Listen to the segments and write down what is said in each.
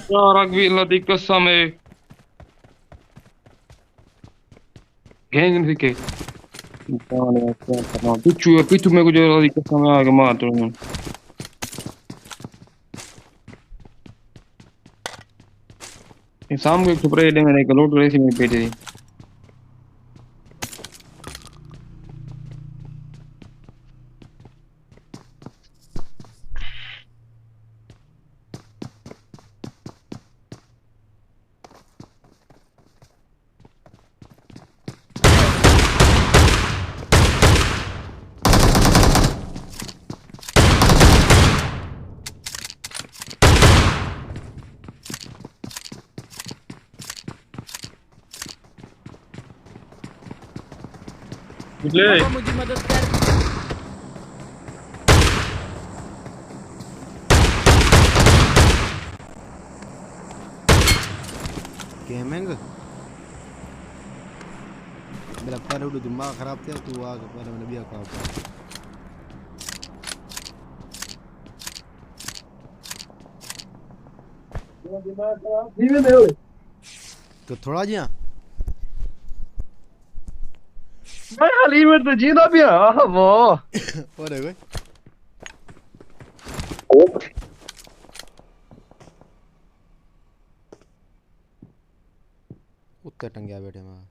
Jarak villa di kasame. Geng fique. Não, pitu me gujo di kasame aga matro. Sam को छुपरे day मैंने clot रेसी में पेटे दी ले बाबा मुझे मदद कर। गेमिंग मेरा पहले उड़ दिमाग खराब थे तू आ पहले मैंने भी आका तो थोड़ा जिया मैं हाली में तो जीना भी है वो और है कोई उत्ते टंगिया बैठे मैं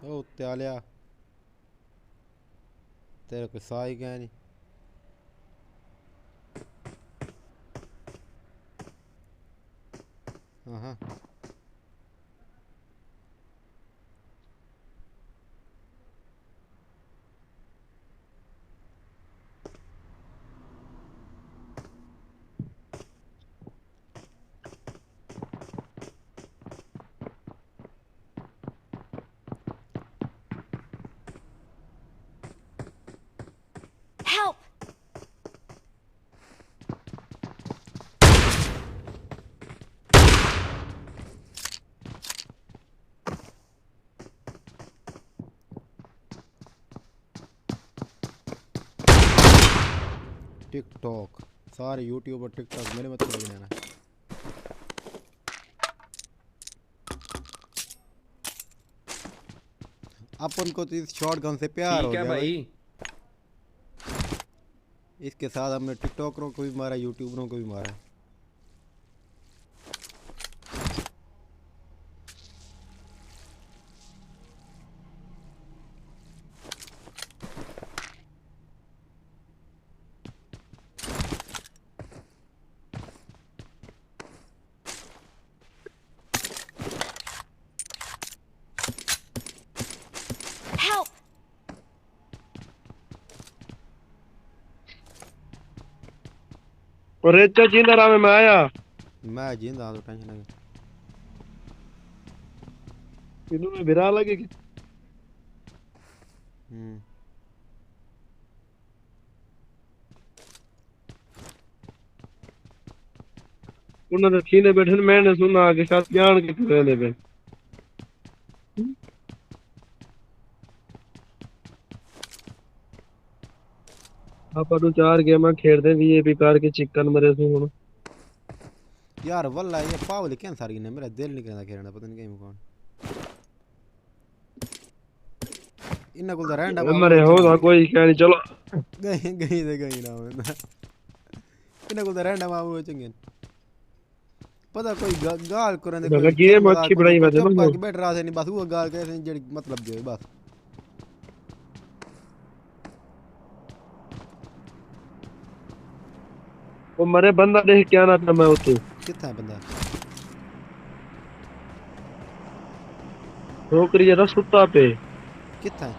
ओ उत्ते आ लिया तेरे को सा ही क्या नहीं हाँ Help! टिकटॉक सारे यूट्यूब और टिकटॉक मेरे मत लग जाना अपन को तो इस शॉर्ट गन से प्यार हो ठीक है गया भाई। इसके साथ हमने टिकटॉकरों को भी मारा यूट्यूबरों को भी मारा Help! और रेचा जींदा रहा मैं आया मैं जिंदा हूं तो टेंशन नहीं इन्हों में बिरा लगे कि उन्होंने सीने बैठे मैंने सुना आगे साथ जान के रहने पे आप तो 4 गेम खेलते भी ये बेकार के चिकन मरे सु हुन यार वल्ला ये पावल क्या सारी ने मेरा दिल नहीं करता खेलना पता नहीं कहीं कौन इन्ना को रैंडम मरे हो ना कोई क्या नहीं चलो गई गई दे गई ना इन्ना को रैंडम आओ चंगे पता कोई गाल करने दे लगा गेम अच्छी बनाई वजह चुप ना करके बैठ रहा से नहीं बस वो गाल कैसे जड़ी मतलब जो है बस वो मरे बंदा देख क्या ना था मैं उसे कितना है बंदा नौकरी जरा सुता पे कितना है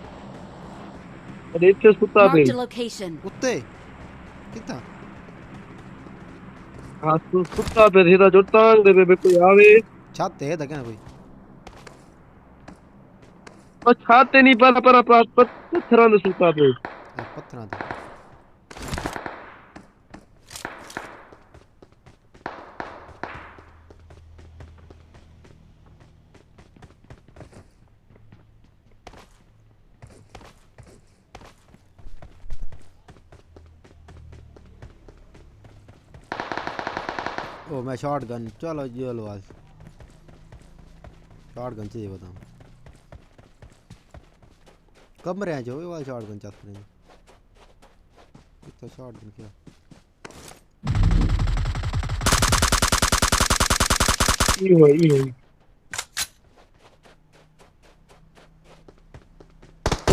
अरे इतने सुता पे Marked a location. कुत्ते कितना हाँ तू सुता पे सीधा जो टांग दे पे कोई आवे छाते है क्या कोई और छाते नहीं पर पत्थरां दे सुता पे पत्थर दे ओ मैं शॉट गन चलो ये लो आज शॉट गन चाहिए बताऊँ कमरे हैं जो ये वाला शॉट गन चाहते हैं इतना शॉट गन क्या ये ओए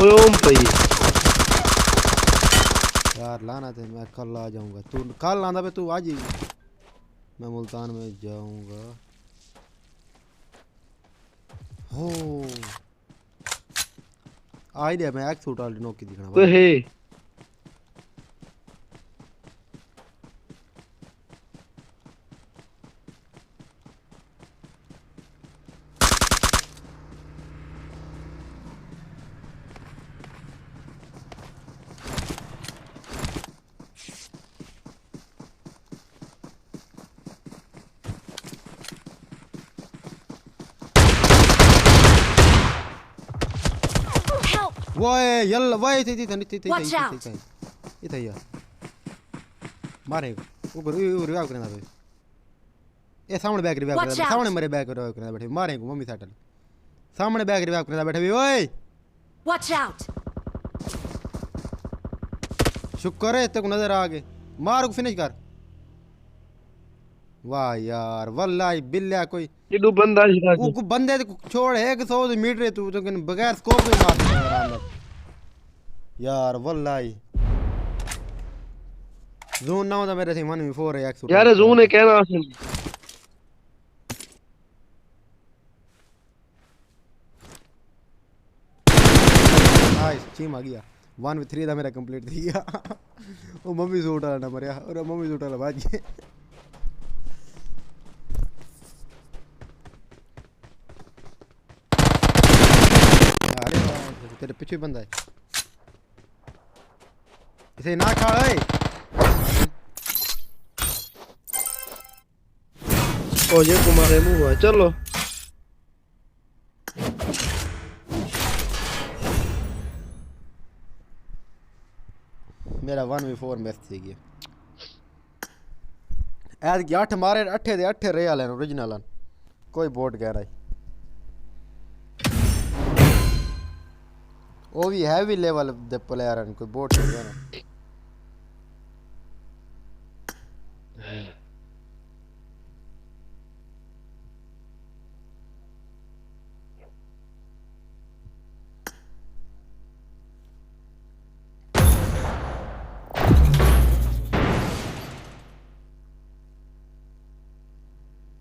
ओम पे यार लाना थे मैं कल आ जाऊंगा तू कल आना पे तू आज ही मैं मुल्तान में जाऊंगा हो आइडिया मैं एक सूट ऑलरेडी नोक की दिखना तो है Help! वाह यल्ला वाह थी Watch out. इधर यार मारे ऊपर रिवाइव करना भाई ये सामने बैक रिवाइव Watch करना out. सामने मेरे बैक रिवाइव करना बैठे मारे को मम्मी सेटल सामने बैक रिवाइव करना बैठे भी ओए Watch out! शुक्र है तेरे को नजर आ गए मार को फिनिश कर वाह यार वल्लाही बिल्ला कोई ये बंदा शिका वो बंदे को छोड़ 100 मीटर तू तो बगैर स्कोप में मार रहा यार वल्लाही जोन ना होता मेरे से 1v4 है 100 यार जून है कहना असल नाइस टीम आ गया 1v3 था मेरा कंप्लीट थी गया वो मम्मी से उठा ना मरिया और मम्मी से उठा भाज गए अरे वाह, तेरे पीछे बंदा है इसे ना खा ओए ओ ये तुम्हारे मुंह है चलो मेरा 1v4 मैच थी गया ऐद की 8 मारे 8 दे 8 रियल है ओरिजिनल कोई बोट कह रहा है वो भी हैवी लेवल दे प्लेयर हैं कोई बोट नहीं है ना